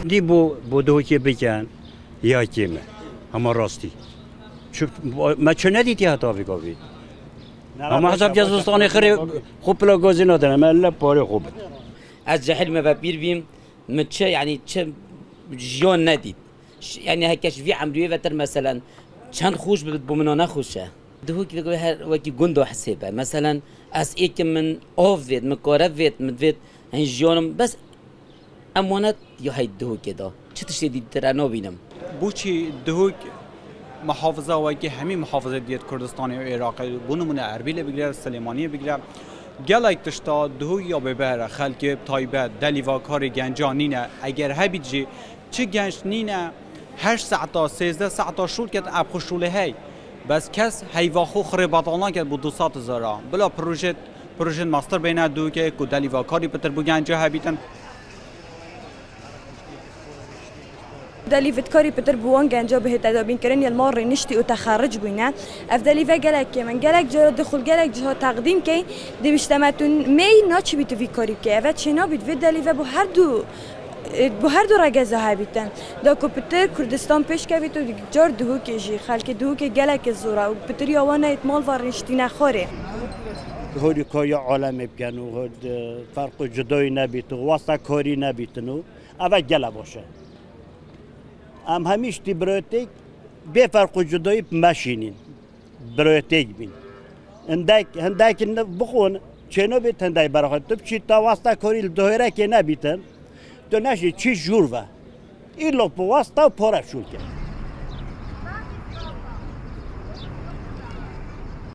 دی بو دو که بکن یا کیمه اما راستی ما چه ندیدی حتی بگوید اما حساب جزوستانی خیلی خوب پلا گازی ندارم من الله پاره خوبه از جهل ما بیر بیم من چه یعنی چه جیان ندید یعنی هکش وی عملیه و تر مثلا چند خوش بمنانه خوشه دهو که بگوی هر وکی گندو حسابه مثلا از ایک من آف وید من کاره وید من وید هن جیانم بس امانت یا هی دهو که دا چه تشتی دید تر نبینم بوچی دهو محافظه و که همین محافظه دیت کردستانی و عراق بونمونه اربیل بگیره سلیمانی بگیره گلک تشتا دهو یا ببره خلک تایبه دلیوا کار گنجانینه اگر هبیجی چه گنج نینه 8 ساعتا 13 ساعتا شول کد اب خوشوله هی بس کس هیوا خو خرباتانا کد بو 200,000 بلا پروژه ماستر بین دو که کو دلیوا کاری پتر بو گنجا هبیتن دلیفت کاری پتر بوان گنجا به تدابین کردن یل مار نشتی و تخرج بینه افدلی و گلک که من گلک جا دخول گلک جا تقدیم که دویشتمتون می ناچ بیت وی کاری که و چنا بیت و دلی و بو هر دو رگزه هبیتن دا کو پتر کردستان پیش که بیتو جار دهو که جی خلک دهو که گلک زوره و پتر یوانه اتمال ورنشتی نخوره هوری کاری عالم بکن و فرق جدایی نبیت و واسه کاری نبیتنو اول گله باشه ام همیش دی برایتک به فرق و جدایی ماشینین برایتک بین هندک بخون چنو بیت هندای برای تو چی تا واسطه کاری دوره که نبیتن تو نشی چی جور و این لپ واسطه پاره شد.